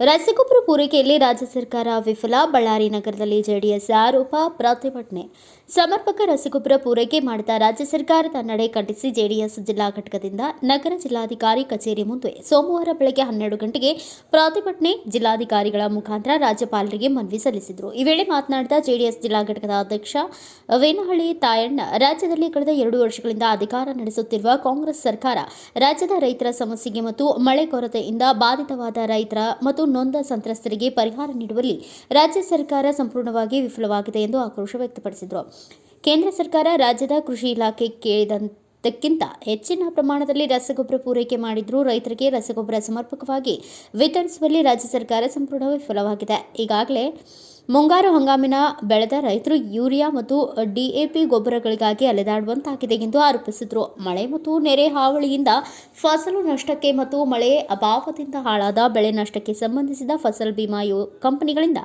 ರಸಗೊಬ್ಬರ ಪೂರೈಕೆಯಲ್ಲಿ ರಾಜ್ಯ ಸರ್ಕಾರ ವಿಫಲ. ಬಳ್ಳಾರಿ ನಗರದಲ್ಲಿ ಜೆಡಿಎಸ್ ಆರೋಪ, ಪ್ರತಿಭಟನೆ. ಸಮರ್ಪಕ ರಸಗೊಬ್ಬರ ಪೂರೈಕೆ ಮಾಡಿದ ರಾಜ್ಯ ಸರ್ಕಾರದ ನಡೆ ಖಂಡಿಸಿ ಜೆಡಿಎಸ್ ಜಿಲ್ಲಾ ಘಟಕದಿಂದ ನಗರ ಜಿಲ್ಲಾಧಿಕಾರಿ ಕಚೇರಿ ಮುಂದೆ ಸೋಮವಾರ ಬೆಳಗ್ಗೆ 12 ಗಂಟೆಗೆ ಪ್ರತಿಭಟನೆ. ಜಿಲ್ಲಾಧಿಕಾರಿಗಳ ಮುಖಾಂತರ ರಾಜ್ಯಪಾಲರಿಗೆ ಮನವಿ ಸಲ್ಲಿಸಿದರು. ಈ ವೇಳೆ ಮಾತನಾಡಿದ ಜೆಡಿಎಸ್ ಜಿಲ್ಲಾ ಘಟಕದ ಅಧ್ಯಕ್ಷ ವೇನಹಳ್ಳಿ ತಾಯಣ್ಣ, ರಾಜ್ಯದಲ್ಲಿ ಕಳೆದ 2 ವರ್ಷಗಳಿಂದ ಅಧಿಕಾರ ನಡೆಸುತ್ತಿರುವ ಕಾಂಗ್ರೆಸ್ ಸರ್ಕಾರ ರಾಜ್ಯದ ರೈತರ ಸಮಸ್ಯೆಗೆ ಮತ್ತು ಮಳೆ ಕೊರತೆಯಿಂದ ಬಾಧಿತವಾದ ರೈತರ ಮತ್ತು ನೊಂದ ಸಂತ್ರಸ್ತರಿಗೆ ಪರಿಹಾರ ನೀಡುವಲ್ಲಿ ರಾಜ್ಯ ಸರ್ಕಾರ ಸಂಪೂರ್ಣವಾಗಿ ವಿಫಲವಾಗಿದೆ ಎಂದು ಆಕ್ರೋಶ ವ್ಯಕ್ತಪಡಿಸಿದರು. ಕೇಂದ್ರ ಸರ್ಕಾರ ರಾಜ್ಯದ ಕೃಷಿ ಇಲಾಖೆ ಕೇಳಿದಂತಕ್ಕಿಂತ ಹೆಚ್ಚಿನ ಪ್ರಮಾಣದಲ್ಲಿ ರಸಗೊಬ್ಬರ ಪೂರೈಕೆ ಮಾಡಿದ್ರೂ ರೈತರಿಗೆ ರಸಗೊಬ್ಬರ ಸಮರ್ಪಕವಾಗಿ ವಿತರಿಸುವಲ್ಲಿ ರಾಜ್ಯ ಸರ್ಕಾರ ಸಂಪೂರ್ಣ ವಿಫಲವಾಗಿದೆ. ಈಗಾಗಲೇ ಮುಂಗಾರು ಹಂಗಾಮಿನ ಬೆಳೆದ ರೈತರು ಯೂರಿಯಾ ಮತ್ತು ಡಿಎಪಿ ಗೊಬ್ಬರಗಳಿಗಾಗಿ ಅಲೆದಾಡುವಂತಾಗಿದೆ ಎಂದು ಆರೋಪಿಸಿದರು. ಮಳೆ ಮತ್ತು ನೆರೆ ಹಾವಳಿಯಿಂದ ಫಸಲು ನಷ್ಟಕ್ಕೆ ಮತ್ತು ಮಳೆ ಅಭಾವದಿಂದ ಹಾಳಾದ ಬೆಳೆ ನಷ್ಟಕ್ಕೆ ಸಂಬಂಧಿಸಿದ ಫಸಲ್ ಬಿಮಾ ಕಂಪನಿಗಳಿಂದ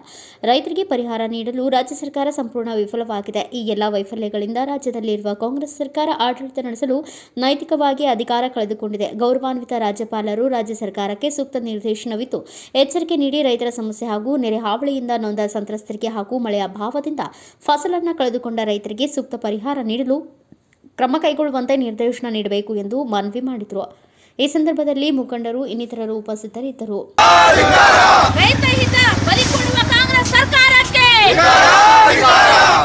ರೈತರಿಗೆ ಪರಿಹಾರ ನೀಡಲು ರಾಜ್ಯ ಸರ್ಕಾರ ಸಂಪೂರ್ಣ ವಿಫಲವಾಗಿದೆ. ಈ ಎಲ್ಲ ವೈಫಲ್ಯಗಳಿಂದ ರಾಜ್ಯದಲ್ಲಿರುವ ಕಾಂಗ್ರೆಸ್ ಸರ್ಕಾರ ಆಡಳಿತ ನಡೆಸಲು ನೈತಿಕವಾಗಿ ಅಧಿಕಾರ ಕಳೆದುಕೊಂಡಿದೆ. ಗೌರವಾನ್ವಿತ ರಾಜ್ಯಪಾಲರು ರಾಜ್ಯ ಸರ್ಕಾರಕ್ಕೆ ಸೂಕ್ತ ನಿರ್ದೇಶನವಿತ್ತು ಎಚ್ಚರಿಕೆ ನೀಡಿ ರೈತರ ಸಮಸ್ಯೆ ಹಾಗೂ ನೆರೆ ಹಾವಳಿಯಿಂದ ನೊಂದ ಸಂತ್ರಸ್ತರಿಗೆ ಹಾಗೂ ಮಳೆಯ ಅಭಾವದಿಂದ ಫಸಲನ್ನು ಕಳೆದುಕೊಂಡ ರೈತರಿಗೆ ಸೂಕ್ತ ಪರಿಹಾರ ನೀಡಲು ಕ್ರಮ ಕೈಗೊಳ್ಳುವಂತೆ ನಿರ್ದೇಶನ ನೀಡಬೇಕು ಎಂದು ಮನವಿ ಮಾಡಿದರು. ಈ ಸಂದರ್ಭದಲ್ಲಿ ಮುಖಂಡರು ಇನ್ನಿತರರು ಉಪಸ್ಥಿತರಿದ್ದರು. ರೈತ ಹಿತ ಬಲಿಕೊಡುವ ಕಾಂಗ್ರೆಸ್ ಸರ್ಕಾರಕ್ಕೆ,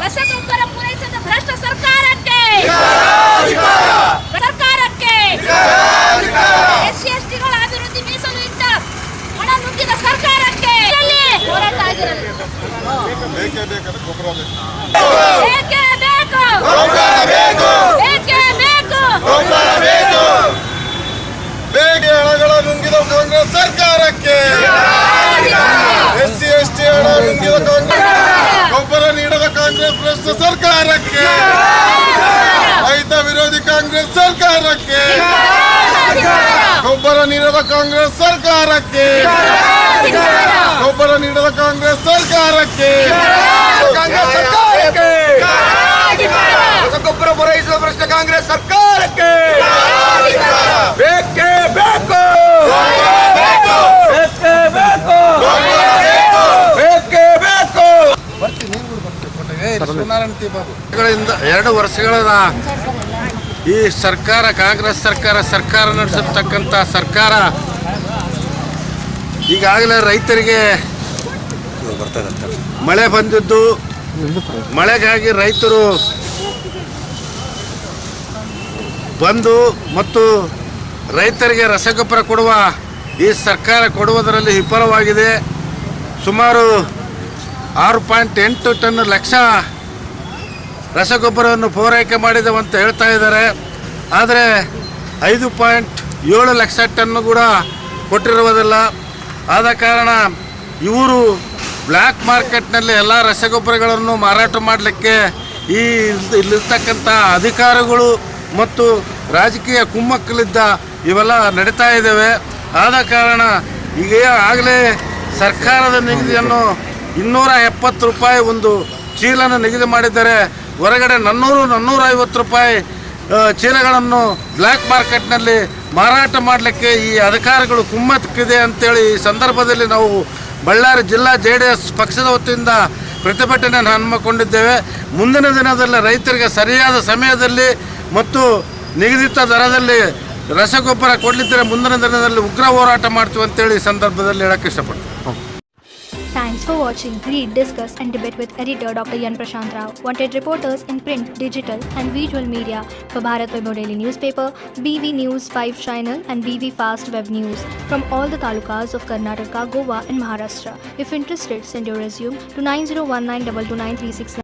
ರಸಗೊಬ್ಬರ ಪೂರೈಸದ ಭ್ರಷ್ಟ ಸರ್ಕಾರಕ್ಕೆ, ಎಸ್ಸಿ ಎಸ್ಟಿಗಳ ಅಭಿವೃದ್ಧಿ ಮೀಸಲು ಇದ್ದ ಹಣ ನುಗ್ಗಿದ ಸರ್ಕಾರಕ್ಕೆ ಹೋರಾಟ ಆಗಿರಲಿ. ಬೇಕೇ ಬೇಕು, ಬೇಗೆ ಹಣಗಳ ನುಂಗಿದ ಕಾಂಗ್ರೆಸ್ ಸರ್ಕಾರಕ್ಕೆ, ಎಸ್ಸಿ ಎಸ್ಟಿ ಹಣ ನುಂಗಿದ ಕಾಂಗ್ರೆಸ್, ಗೊಬ್ಬರ ನೀಡದ ಕಾಂಗ್ರೆಸ್ ಭ್ರಷ್ಟ ಸರ್ಕಾರಕ್ಕೆ, ರೈತ ವಿರೋಧಿ ಕಾಂಗ್ರೆಸ್ ಸರ್ಕಾರಕ್ಕೆ, ಗೊಬ್ಬರ ನೀಡದ ಕಾಂಗ್ರೆಸ್ ಸರ್ಕಾರಕ್ಕೆ, ಗೊಬ್ಬರ ನೀಡದ ಕಾಂಗ್ರೆಸ್ ಸರ್ಕಾರಕ್ಕೆ, ಕಾಂಗ್ರೆಸ್ ಸರ್ಕಾರಕ್ಕೆ, ರಸಗೊಬ್ಬರ ಪೂರೈಸುವ ಭ್ರಷ್ಟ ಕಾಂಗ್ರೆಸ್ ಸರ್ಕಾರಕ್ಕೆ ಬೇಕೇ ಬೇಕು, ಬೇಕೇ ಬೇಕು, ಬೇಕೇ ಬೇಕು. 2 ವರ್ಷಗಳ ಈ ಸರ್ಕಾರ, ಕಾಂಗ್ರೆಸ್ ಸರ್ಕಾರ ನಡೆಸತಕ್ಕಂಥ ಸರ್ಕಾರ ಈಗಾಗಲೇ ರೈತರಿಗೆ ಮಳೆ ಬಂದಿದ್ದು, ಮಳೆಗಾಗಿ ರೈತರು ಬಂದು ಮತ್ತು ರೈತರಿಗೆ ರಸಗೊಬ್ಬರ ಕೊಡುವ ಈ ಸರ್ಕಾರ ಕೊಡುವುದರಲ್ಲಿ ವಿಫಲವಾಗಿದೆ. ಸುಮಾರು 6.8 ಟನ್ ಲಕ್ಷ ರಸಗೊಬ್ಬರವನ್ನು ಪೂರೈಕೆ ಮಾಡಿದೆವಂತ ಹೇಳ್ತಾ ಇದ್ದಾರೆ. ಆದರೆ 5.7 ಲಕ್ಷ ಟನ್ನು ಕೂಡ ಕೊಟ್ಟಿರುವುದಿಲ್ಲ. ಆದ ಕಾರಣ ಇವರು ಬ್ಲ್ಯಾಕ್ ಮಾರ್ಕೆಟ್ನಲ್ಲಿ ಎಲ್ಲ ರಸಗೊಬ್ಬರಗಳನ್ನು ಮಾರಾಟ ಮಾಡಲಿಕ್ಕೆ ಇಲ್ಲಿರ್ತಕ್ಕಂಥ ಅಧಿಕಾರಿಗಳು ಮತ್ತು ರಾಜಕೀಯ ಕುಮ್ಮಕ್ಕಲಿದ್ದ ಇವೆಲ್ಲ ನಡೀತಾ ಇದ್ದಾವೆ. ಆದ ಕಾರಣ ಈಗ ಆಗಲೇ ಸರ್ಕಾರದ ನಿಗದಿಯನ್ನು 270 ರೂಪಾಯಿ ಒಂದು ಚೀಲನ ನಿಗದಿ ಮಾಡಿದ್ದಾರೆ. ಹೊರಗಡೆ 400-450 ರೂಪಾಯಿ ಚೀಲಗಳನ್ನು ಬ್ಲ್ಯಾಕ್ ಮಾರ್ಕೆಟ್ನಲ್ಲಿ ಮಾರಾಟ ಮಾಡಲಿಕ್ಕೆ ಈ ಅಧಿಕಾರಿಗಳು ಕುಮ್ಮಕ್ಕಿದೆ ಅಂತೇಳಿ ಈ ಸಂದರ್ಭದಲ್ಲಿ ನಾವು ಬಳ್ಳಾರಿ ಜಿಲ್ಲಾ JDS ಪಕ್ಷದ ವತಿಯಿಂದ ಪ್ರತಿಭಟನೆಯನ್ನು ಹಮ್ಮಿಕೊಂಡಿದ್ದೇವೆ. ಮುಂದಿನ ದಿನದಲ್ಲಿ ರೈತರಿಗೆ ಸರಿಯಾದ ಸಮಯದಲ್ಲಿ ಮತ್ತು ನಿಗದಿತ ದರದಲ್ಲಿ ರಸಗೊಬ್ಬರ ಕೊಡಲಿದ್ದರೆ ಮುಂದಿನ ದಿನದಲ್ಲಿ ಉಗ್ರ ಹೋರಾಟ ಮಾಡ್ತೀವಿ ಅಂತೇಳಿ ಈ ಸಂದರ್ಭದಲ್ಲಿ ಹೇಳಕ್ಕೆ ಇಷ್ಟಪಡ್ತೀನಿ. Thanks for watching. Read, discuss and debate with editor Dr. Yan Prashant Rao. Wanted reporters in print, digital and visual media for Bharat Vaibhav Daily Newspaper, BV News 5 Channel and BV Fast Web News from all the talukas of Karnataka, Goa and Maharashtra. If interested, send your resume to 9019229369.